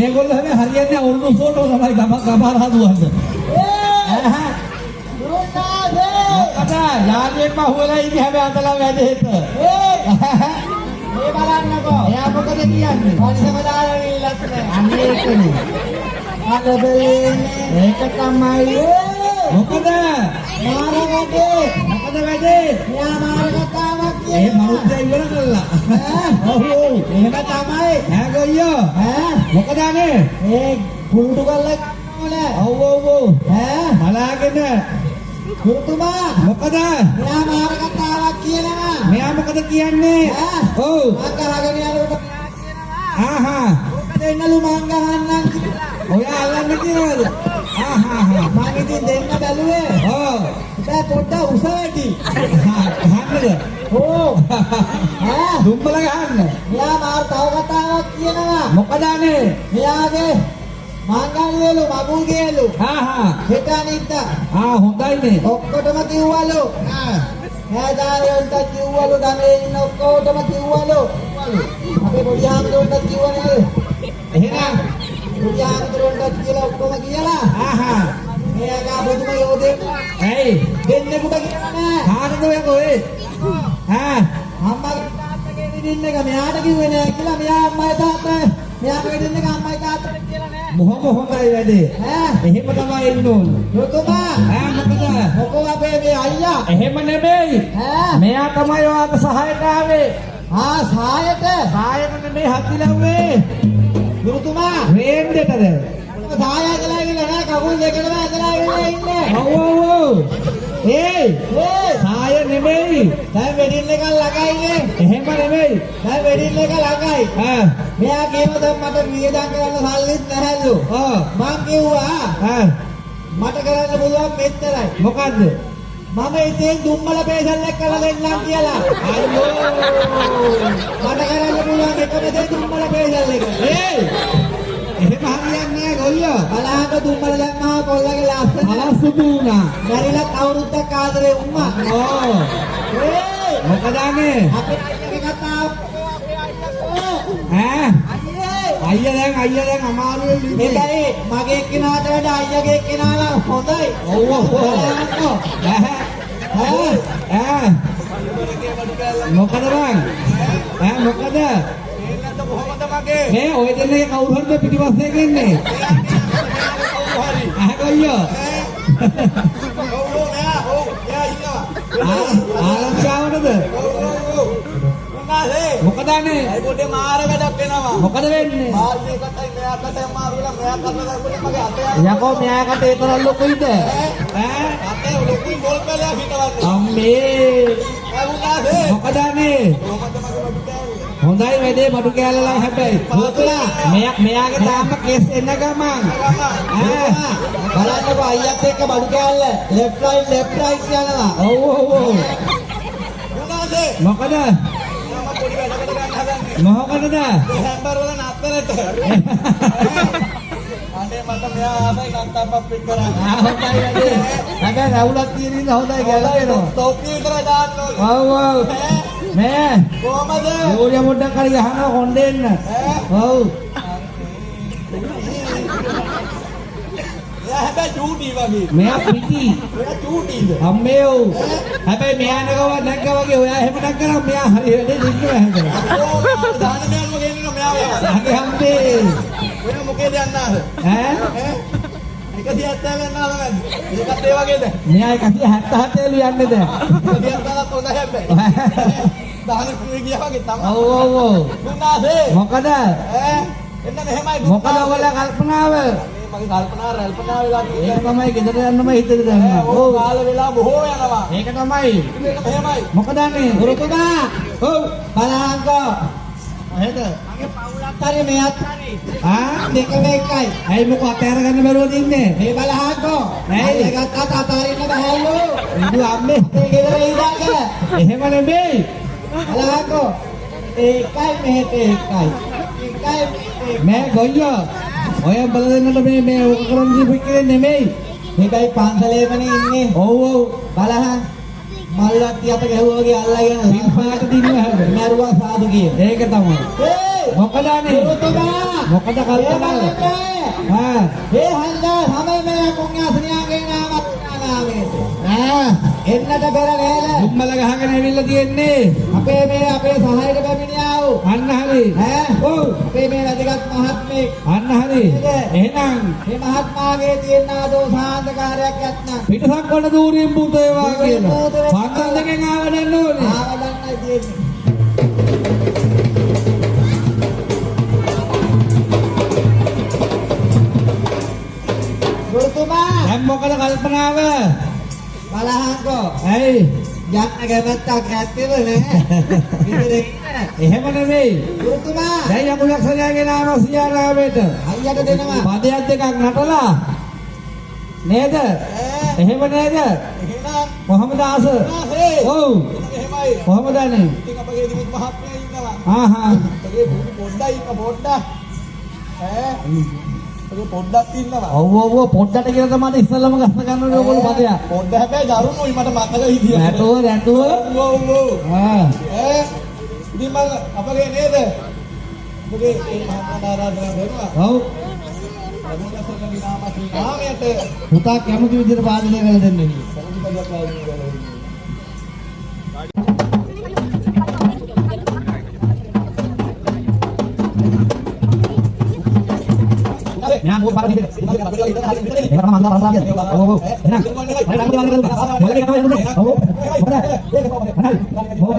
මේගොල්ලෝ හැම හරියන්නේ අවුරුදු සෝටෝ තමයි ගබාර හදුවන්න. මොකද යාළුවෙක් මහුවලා ඉන්නේ හැබැයි අතලා වැඩේට. මේ බලන්නකෝ. එයා මොකද කියන්නේ? පරිසම දාලා ඉල්ලත් නැහැ. අනේ ඒකනේ. ඒක තමයි. මොකද මාරගටේ මොකද වැඩේ? මෙයා මාරගතාවක් කියන්නේ. ඒ මනුස්සයා ඉවර කළා. ඔව් එහෙම තමයි. ඈ ගොයියෝ. මොකද අනේ? ඒ කුරුටු කල්ලා ඕනේ. ඔව්. බලාගෙන ගුරුතුමා මොකද? මෙයා මාරගතාවක් කියනවා. මෙයා මොකද කියන්නේ? ඔව්. මං ගහගෙන යනකොට මෙයා කියනවා. මොකද එන්නලු මං ගහන්නම් කියලා. ඔයා අල්ලන්න කියනවද? මං ඉතින් දෙන්න බැලුවේ. දැන් පොඩ්ඩක් උස වැඩි. ගහන්නද? ඔව්. දුම්බල ගහන්න. මෙයා මාර තව කතාවක් කියනවා. මොකද අනේ? මෙයාගේ මංගල්‍යලු මගුල්ගේලු. හෙට අනිද්දා. හොඳයිනේ. ඔක්කොටම කිව්වලු. නෑදාරයන්ට කිව්වලු ගමේ ඉන්න ඔක්කොටම කිව්වලු. අපේ පොඩි ආම්දුරන්ට කිව්වනේ. එහෙනම් පොඩි ආම්දුරන්ට කියලා ඔක්කොම කියලා. මෙයාගා බුදුම යෝධේ. ඇයි? දෙන්නෙකුට කියලා නෑ. කාටද ඔය? අම්මගේ තාත්තගේ විදින්න එක මෙයාට කිව්වේ නෑ කියලා. මෙයා අම්මයි තාත්තා මෙයාගේ විදින්න එක අම්මයි තාත්තට කියලා නෑ. මොහොම හොඳයි වැඩේ. එහෙම තමයි ඉන්න ඕන. පුතුමා මොකද? මොකෝ අපේ මේ අයියා. එහෙම නෙමෙයි. මෙයා තමයි ඔයාට සහායට ආවේ. සහායට? සහායට නෙමෙයි හත්තිලව්වේ. පුතුමා රේන්දේටද? සහාය ඇදලා ඉන්නේ නෑ කකුල් දෙකම ඇදලා ඉන්නේ. ඔව්. සහාය නෙමෙයි. දැන් වෙඩින් එක ළඟයිනේ. එහෙම නෙමෙයි. දැන් වෙඩින් එක ළඟයි. මෙයා කියනවා දැන් මට වියදම් කරන්න සල්ලිත් නැහැලු. මං කිව්වා මට කරන්න පුළුවන් මෙච්චරයි. මොකද්ද? මම ඉතින් දුම්බල පේසල් එක කරලා දෙන්නම් කියලා. අයියෝ. මට කරන්න පුළුවන් එකම දේ දුම්බල පේසල් එක. එහෙම හරියන්නේ නැහැ ගොල්ලෝ. බලහක දුම්බල දැම්මා කොල්ලගේ ලස්සන. අලස්සුතු උනා. බැරිලත් අවුරුද්දක් ආදරේ වුණා. මොකද අනේ? අපේ අයියාගේ කතාව. අයියා දැන් අමාරුවේ ඉන්නේ. මේකයි මගේ එක්කෙනාට වඩා අයියාගේ එක්කෙනාලා හොඳයි. ඔව්. මොකද බං? මොකද? කොහොමද මගේ? මේ ඔය දෙන්නේ කවුරු හරිද පිටිපස්සේ ගෙන්නේ? ගොයියෝ. ආරංචිවටද? මොකද අනේ? අයි පොඩේ මාර වැඩක් වෙනවා. මොකද වෙන්නේ? මාර්ගේ කටයි මෙයාකට මාරු වෙලා මෙයා කරලා ගන්නේ මගේ අතේ. යකෝ මෙයාකට ඒ තරම් ලොකුයිද? අතේ ලොකුයි බෝල් කළා හිටවන්නේ. අම්මේ. මොකද අනේ? හොඳයි වැඩේ බඩු කෑල්ලලා හැබැයි. පුතුලා මෙයාගේ තාම කෙස් එන්න ගමන්. බලන්නකෝ අයියත් එක්ක බඩු කෑල්ල left right යනවා. ඔව්. මොකද? මොකටද? හැම්බර් වල නතරට. අනේ මට මෙයා ආසයි නත්තම්ප පිට කරා. හොඳයි වැඩේ. හැබැයි රවුලක් තියෙන ඉන්න හොඳයි ගැලපෙනවා. තොප්පි විතර දාන්න ඕනේ. ඔව්. මේ කොහමද? යෝලිය මොඩක් හරි ගහනවා කොණ්ඩෙන්න. ඔව්. හැබැයි චූටි වගේ. මෙයා පිටි. මෙයා චූටිද? අම්මේ ඔව්. හැබැයි මෙයා නැගව වගේ ඔයා එහෙම නැග කරා මෙයා හරි වැඩේ දින්නවා හැදලා. ඔව් දාන මෙයාම ගෙන්නනවා මෙයා. හරි අම්මේ. ඔය මොකේද යන්නාද? 170 යන්නාද මන්? ඒකත් ඒ වගේද? මෙයා 177 යන්නේ දැන්. 170ක් හොඳයි හැබැයි. දාන ගියා වගේ තමයි. ඔව්. දුන්නාසේ. මොකද? එන්න මෙහෙමයි. මොකද ඔයාලා කල්පනාව? මගේ කල්පනා රල්පනා වෙලා තියෙනවා. ඒක තමයි ගෙදර යන්නම හිතේ දැන්. ඔව් කාල වෙලා බොහෝ යනවා. ඒක තමයි. මේක මෙහෙමයි. මොකද අනේ? ගුරුතුමා. ඔව් බලහන්කෝ. එහෙද? මගේ පවුලක් හරි මෙයත් හරි. දෙකම එකයි. ඇයි මොකක් අතහැර ගන්න බැරුවද ඉන්නේ? මේ බලහන්කෝ. ඇයි එකත් අතාරින්න බෑලු. ඉදු අම්මේ. මේ ගෙදර ඉඳාක. එහෙම නෙමෙයි. බලහන්කෝ. ඒකයි මෙහෙට ඒකයි. මේ ගොයියෝ ඔය බලදෙන්නට මේ ඔක කරන් දීපු එකේ නෙමෙයි. මේකයි පන්සලේමනේ ඉන්නේ. ඔව් බලහන් මල්ලක් තියට ගැහුවා වගේ අල්ලගෙන පින්පාට දිනුවා හැබැයි. මරුවා සාදු කියන. ඒක තමයි. මොකද අනේ ගුරුතුමා මොකද කල්පනා ඒ හන්දා තමයි මේ කුණ්‍යාසනියාගේ නාමයේ එන්නට පෙර නේද දුම්මල ගහගෙන ඇවිල්ලා තියෙන්නේ අපේ සහායක පැමිණියා වූ අන්න හරි ඔව් අපේ මේ වැදගත් මහත්මයෙක් අන්න හරි එහෙනම් මේ මහත්මාගේ තියෙන දෝෂාන්තකාරයක් යත්නම් පිටසක් වල දූරින් පුත ඒවා කියලා පන්සල් දෙකෙන් ආවදන්න ඕනේ ආවදන්නයි තියෙන්නේ ගුරුතුමා දැන් මොකද කල්පනාව බලහන්කෝ ඇයි යන්න කැමැත්තක් නැත්තේව නෑ එහෙම නෙමෙයි ගුරුතුමා දැන් යකුලක් සජාගෙන ආනවා සියාරාමේට අයියට දෙනවා පදයක් දෙකක් නටලා නේද එහෙම නේද එහෙනම් කොහමද ආස ඔව් එහෙමයි කොහමද අනේ ඉතින් අපගේ දිමුත් මහත්මයා ඉන්නවා ආහා අපගේ පොඩ්ඩයි පොඩ්ඩක් අපගේ පොඩ්ඩක් ඉන්නවා ඔව් පොඩ්ඩට කියලා තමයි ඉස්සෙල්ලම ගස්ස ගන්න ඕනේ ඔයගොල්ලෝ පදයක් පොඩ්ඩ හැබැයි දරුණුයි මට මතක හිටියා නැටුව ඔව් ඉතින් මම අපගේ නේද අපගේ ඒ මහත්මයා ආරාධනා කරනවා ඔව් අනුලසකගේ නාමයට පුතා කැමති විදිහට පාදනය කරලා දෙන්නේ ഞാൻ പോ പറഞ്ഞു എത്ര മന്ദ പറഞ്ഞാ ഓ എന്നാ ഓ ഓ